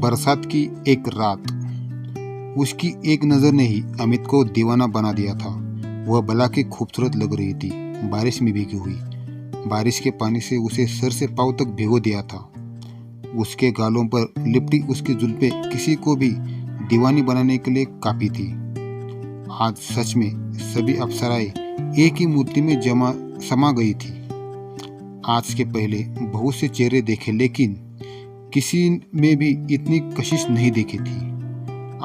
बरसात की एक रात। उसकी एक नज़र ने ही अमित को दीवाना बना दिया था। वह भला के खूबसूरत लग रही थी, बारिश में भीगी हुई। बारिश के पानी से उसे सर से पांव तक भिगो दिया था। उसके गालों पर लिपटी उसकी जुल्फें किसी को भी दीवानी बनाने के लिए काफी थी। आज सच में सभी अप्सराएं एक ही मूर्ति में समा गई थी। आज के पहले बहुत से चेहरे देखे, लेकिन किसी में भी इतनी कशिश नहीं देखी थी।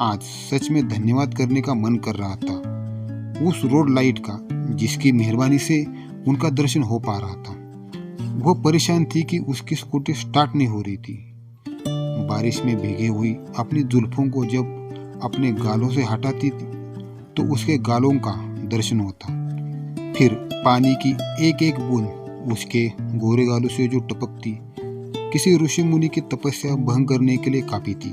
आज सच में धन्यवाद करने का मन कर रहा था उस रोड लाइट का, जिसकी मेहरबानी से उनका दर्शन हो पा रहा था। वह परेशान थी कि उसकी स्कूटी स्टार्ट नहीं हो रही थी। बारिश में भीगी हुई अपनी जुल्फों को जब अपने गालों से हटाती थी तो उसके गालों का दर्शन होता। फिर पानी की एक एक बूंद उसके गोरे गालों से जो टपकती, किसी ऋषि मुनि की तपस्या भंग करने के लिए काफी थी।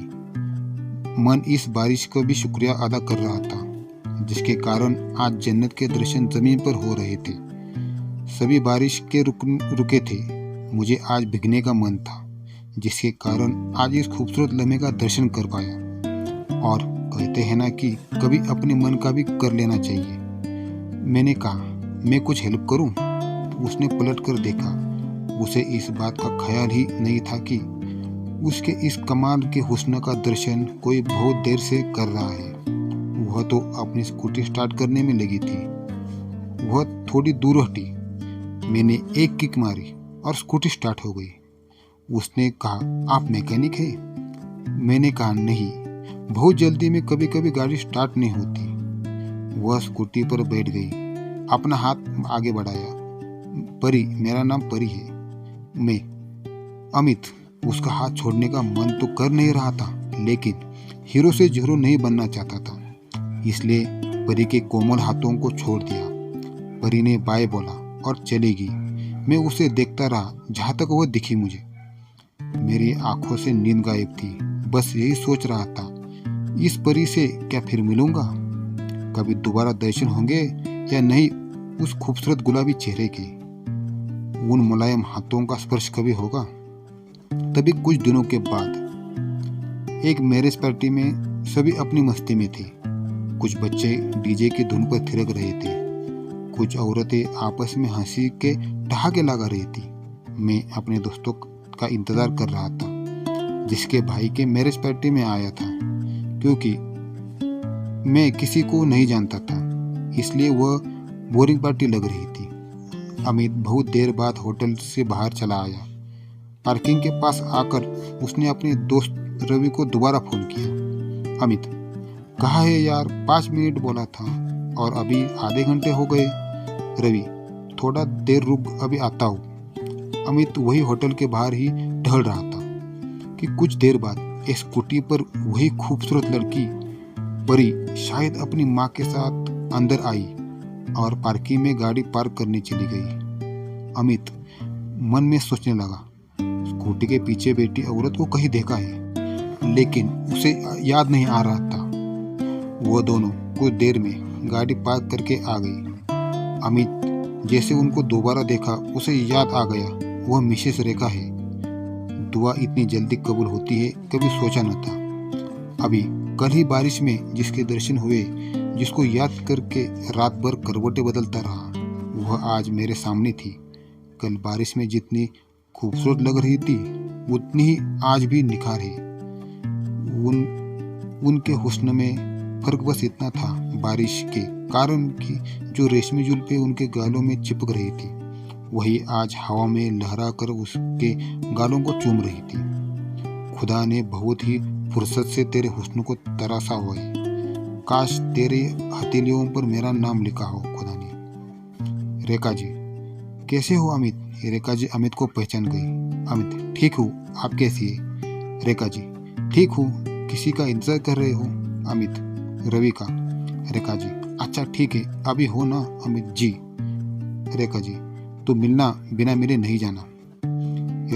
मन इस बारिश का भी शुक्रिया अदा कर रहा था, जिसके कारण आज जन्नत के दर्शन जमीन पर हो रहे थे। सभी बारिश के रुके थे। मुझे आज भीगने का मन था, जिसके कारण आज इस खूबसूरत लम्हे का दर्शन कर पाया। और कहते हैं ना कि कभी अपने मन का भी कर लेना चाहिए। मैंने कहा, मैं कुछ हेल्प करूं? उसने पलट कर देखा। उसे इस बात का ख्याल ही नहीं था कि उसके इस कमाल के हुस्न का दर्शन कोई बहुत देर से कर रहा है। वह तो अपनी स्कूटी स्टार्ट करने में लगी थी। वह थोड़ी दूर हटी। मैंने एक किक मारी और स्कूटी स्टार्ट हो गई। उसने कहा, आप मैकेनिक हैं? मैंने कहा, नहीं, बहुत जल्दी में कभी कभी गाड़ी स्टार्ट नहीं होती। वह स्कूटी पर बैठ गई, अपना हाथ आगे बढ़ाया। परी, मेरा नाम परी है। मैं अमित। उसका हाथ छोड़ने का मन तो कर नहीं रहा था, लेकिन हीरो से जीरो नहीं बनना चाहता था, इसलिए परी के कोमल हाथों को छोड़ दिया। परी ने बाय बोला और चली गई। मैं उसे देखता रहा जहाँ तक वह दिखी मुझे। मेरी आंखों से नींद गायब थी। बस यही सोच रहा था, इस परी से क्या फिर मिलूंगा? कभी दोबारा दर्शन होंगे या नहीं उस खूबसूरत गुलाबी चेहरे के? उन मुलायम हाथों का स्पर्श कभी होगा? तभी कुछ दिनों के बाद एक मैरिज पार्टी में सभी अपनी मस्ती में थे। कुछ बच्चे डीजे की धुन पर थिरक रहे थे। कुछ औरतें आपस में हंसी के ठहाके लगा रही थी। मैं अपने दोस्तों का इंतजार कर रहा था, जिसके भाई के मैरिज पार्टी में आया था। क्योंकि मैं किसी को नहीं जानता था, इसलिए वह बोरिंग पार्टी लग रही थी। अमित बहुत देर बाद होटल से बाहर चला आया। पार्किंग के पास आकर उसने अपने दोस्त रवि को दोबारा फोन किया। अमित, कहाँ है यार? 5 मिनट बोला था और अभी आधे घंटे हो गए। रवि, थोड़ा देर रुक, अभी आता हूँ। अमित वही होटल के बाहर ही टहल रहा था कि कुछ देर बाद एक स्कूटी पर वही खूबसूरत लड़की परी शायद अपनी माँ के साथ अंदर आई और पार्किंग में गाड़ी पार्क करने चली गई। अमित मन में सोचने लगा, स्कूटी के पीछे बैठी औरत को कहीं देखा है, लेकिन उसे याद नहीं आ रहा था। वो दोनों कुछ देर में गाड़ी पार्क करके आ गई। अमित जैसे उनको दोबारा देखा उसे याद आ गया, वह मिसेस रेखा है। दुआ इतनी जल्दी कबूल होती है, कभी सोचा न था। अभी कल ही बारिश में जिसके दर्शन हुए, जिसको याद करके रात भर करवटें बदलता रहा, वह आज मेरे सामने थी। कल बारिश में जितनी खूबसूरत लग रही थी, उतनी ही आज भी निखार है। उनके हुस्न में फर्क बस इतना था, बारिश के कारण कि जो रेशमी जुल्फें उनके गालों में चिपक रही थी, वही आज हवा में लहरा कर उसके गालों को चूम रही थी। खुदा ने बहुत ही फुर्सत से तेरे हुस्न को तराशा हुआ है। काश तेरे हथेलियों पर मेरा नाम लिखा हो खुदा ने। रेखा जी, कैसे हो? अमित। रेखा जी अमित को पहचान गई। अमित, ठीक हूँ, आप कैसी है? रेखा जी, ठीक हूँ, किसी का इंतजार कर रहे हो? अमित, रवि का। रेखा जी, अच्छा ठीक है, अभी हो ना? अमित जी। रेखा जी, तो मिलना बिना मिले नहीं जाना।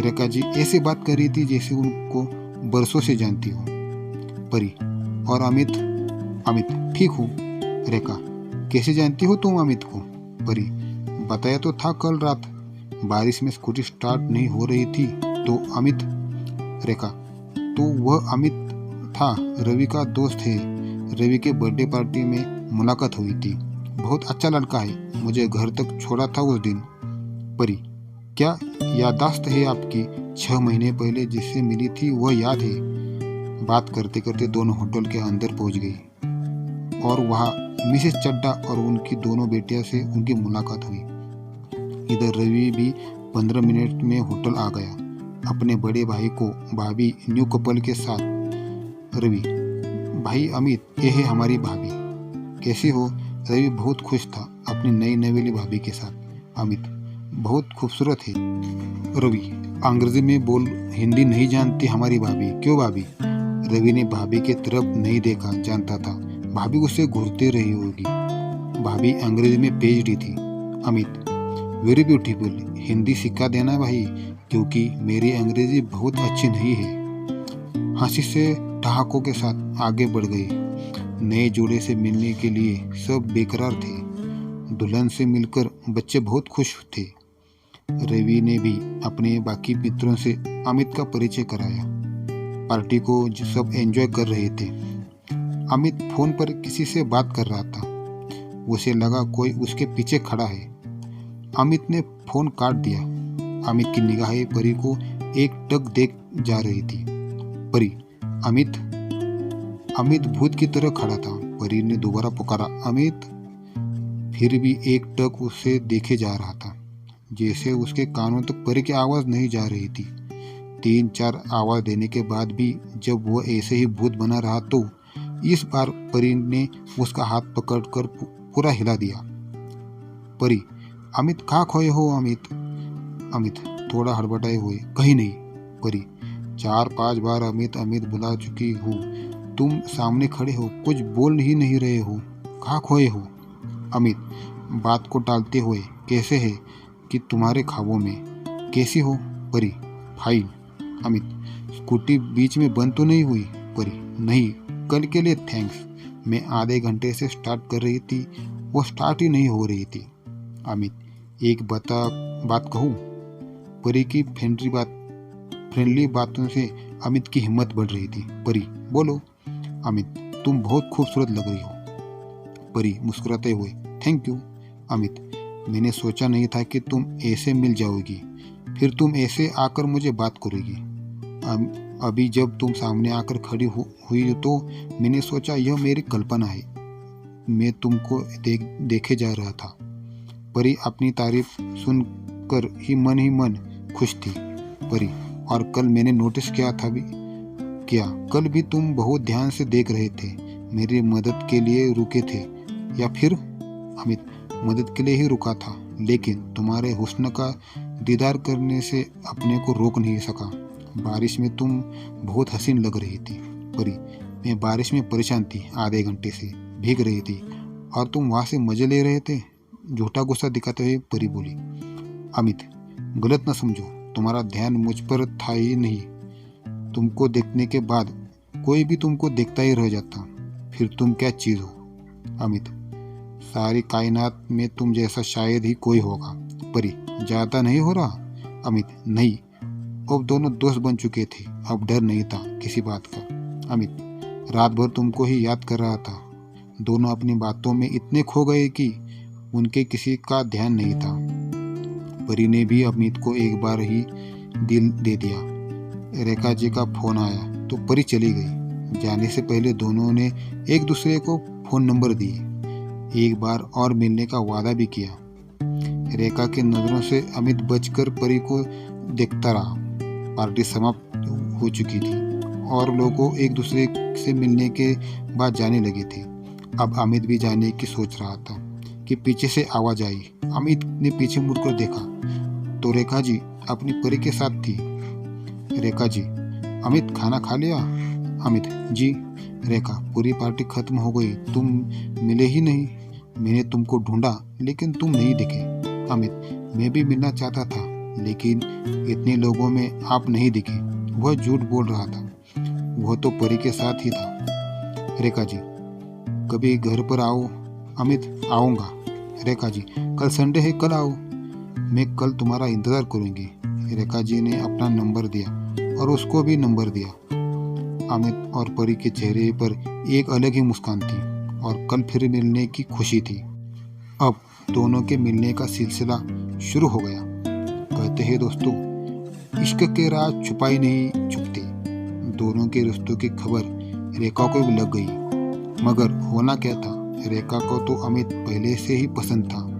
रेखा जी ऐसे बात कर रही थी जैसे उनको बरसों से जानती हो। परी और अमित। अमित, ठीक हूँ। रेखा, कैसे जानती हो तुम अमित को? परी, बताया तो था कल रात बारिश में स्कूटी स्टार्ट नहीं हो रही थी तो। अमित। रेखा, तो वह अमित था, रवि का दोस्त है। रवि के बर्थडे पार्टी में मुलाकात हुई थी। बहुत अच्छा लड़का है, मुझे घर तक छोड़ा था उस दिन। परी, क्या याददाश्त है आपकी? 6 महीने पहले जिससे मिली थी वह याद है? बात करते करते दोनों होटल के अंदर पहुंच गई और वहाँ मिसेस चड्डा और उनकी दोनों बेटियों से उनकी मुलाकात हुई। इधर रवि भी 15 मिनट में होटल आ गया, अपने बड़े भाई को भाभी न्यू कपल के साथ। रवि, भाई अमित, ये है हमारी भाभी। कैसी हो? रवि बहुत खुश था अपनी नई नवेली भाभी के साथ। अमित, बहुत खूबसूरत है। रवि, अंग्रेजी में बोल, हिंदी नहीं जानती हमारी भाभी। क्यों भाभी? रवि ने भाभी की तरफ नहीं देखा, जानता था भाभी उसे घूरते रही होगी। भाभी अंग्रेजी में पीएचडी थी। अमित, वेरी ब्यूटीफुल, हिंदी सिखा देना भाई, क्योंकि मेरी अंग्रेजी बहुत अच्छी नहीं है। हंसी से ठहाकों के साथ आगे बढ़ गई। नए जोड़े से मिलने के लिए सब बेकरार थे। दुल्हन से मिलकर बच्चे बहुत खुश थे। रवि ने भी अपने बाकी मित्रों से अमित का परिचय कराया। पार्टी को सब एंजॉय कर रहे थे। अमित फोन पर किसी से बात कर रहा था। उसे लगा कोई उसके पीछे खड़ा है। अमित ने फोन काट दिया। अमित की निगाहें परी को एक टक देख जा रही थी। परी, अमित। अमित भूत की तरह खड़ा था। परी ने दोबारा पुकारा, अमित। फिर भी एक टक उसे देखे जा रहा था, जैसे उसके कानों तक परी की आवाज नहीं जा रही थी। 3-4 आवाज देने के बाद भी जब वह ऐसे ही भूत बना रहा तो इस बार परी ने उसका हाथ पकड़कर पूरा हिला दिया। परी, अमित कहाँ खोए हो? अमित। अमित थोड़ा हड़बड़ाए हुए, कहीं नहीं। परी, 4-5 बार अमित अमित बुला चुकी हूँ, तुम सामने खड़े हो, कुछ बोल ही नहीं रहे हो, कहाँ खोए हो? अमित बात को टालते हुए, कैसे है कि तुम्हारे ख्वाबों में? कैसी हो? परी, फाइन। अमित, स्कूटी बीच में बंद तो नहीं हुई? परी, नहीं, कल के लिए थैंक्स, मैं आधे घंटे से स्टार्ट कर रही थी, वो स्टार्ट ही नहीं हो रही थी। अमित, एक बात कहूँ? परी की फ्रेंडली बातों से अमित की हिम्मत बढ़ रही थी। परी, बोलो। अमित, तुम बहुत खूबसूरत लग रही हो। परी मुस्कुराते हुए, थैंक यू। अमित, मैंने सोचा नहीं था कि तुम ऐसे मिल जाओगी, फिर तुम ऐसे आकर मुझे बात करोगी। अभी जब तुम सामने आकर खड़ी हुई तो मैंने सोचा यह मेरी कल्पना है, मैं तुमको देखे जा रहा था। परी अपनी तारीफ सुनकर ही मन खुश थी। परी, और कल मैंने नोटिस किया था भी क्या? कल भी तुम बहुत ध्यान से देख रहे थे, मेरी मदद के लिए रुके थे या फिर? अमित, मदद के लिए ही रुका था, लेकिन तुम्हारे हुस्न का दीदार करने से अपने को रोक नहीं सका। बारिश में तुम बहुत हसीन लग रही थी। परी, मैं बारिश में परेशान थी, आधे घंटे से भीग रही थी और तुम वहाँ से मजे ले रहे थे, झूठा गुस्सा दिखाते हुए परी बोली। अमित, गलत न समझो, तुम्हारा ध्यान मुझ पर था ही नहीं। तुमको देखने के बाद कोई भी तुमको देखता ही रह जाता, फिर तुम क्या चीज़ हो? अमित, सारी कायनात में तुम जैसा शायद ही कोई होगा। परी, ज़्यादा नहीं हो रहा? अमित, नहीं, अब दोनों दोस्त बन चुके थे, अब डर नहीं था किसी बात का। अमित, रात भर तुमको ही याद कर रहा था, दोनों अपनी बातों में इतने खो गए कि उनके किसी का ध्यान नहीं था। परी ने भी अमित को एक बार ही दिल दे दिया। रेखा जी का फोन आया तो परी चली गई। जाने से पहले दोनों ने एक दूसरे को फोन नंबर दिए, एक बार और मिलने का वादा भी किया। रेखा की नज़रों से अमित बचकर परी को देखता रहा। पार्टी समाप्त हो चुकी थी और लोगों एक दूसरे से मिलने के बाद जाने लगे थे। अब अमित भी जाने की सोच रहा था कि पीछे से आवाज आई। अमित ने पीछे मुड़कर देखा तो रेखा जी अपनी परी के साथ थी। रेखा जी, अमित खाना खा लिया? अमित, जी। रेखा, पूरी पार्टी खत्म हो गई, तुम मिले ही नहीं, मैंने तुमको ढूंढा लेकिन तुम नहीं दिखे। अमित, मैं भी मिलना चाहता था लेकिन इतने लोगों में आप नहीं दिखे। वह झूठ बोल रहा था, वह तो परी के साथ ही था। रेखा जी, कभी घर पर आओ। अमित, आऊँगा। रेखा जी, कल संडे है, कल आओ, मैं कल तुम्हारा इंतज़ार करूँगी। रेखा जी ने अपना नंबर दिया और उसको भी नंबर दिया। अमित और परी के चेहरे पर एक अलग ही मुस्कान थी और कल फिर मिलने की खुशी थी। अब दोनों के मिलने का सिलसिला शुरू हो गया। कहते हैं दोस्तों, इश्क के राज छुपाई नहीं छुपते। दोनों के रिश्तों की खबर रेखा को भी लग गई। मगर होना क्या था, रेखा को तो अमित पहले से ही पसंद था।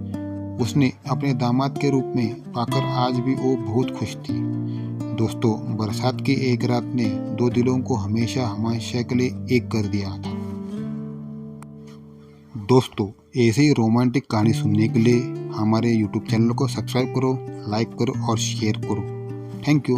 उसने अपने दामाद के रूप में पाकर आज भी वो बहुत खुश थी। दोस्तों, बरसात की एक रात ने दो दिलों को हमेशा के लिए एक कर दिया था। दोस्तों, ऐसे ही रोमांटिक कहानी सुनने के लिए हमारे YouTube चैनल को सब्सक्राइब करो, लाइक करो और शेयर करो। Thank you.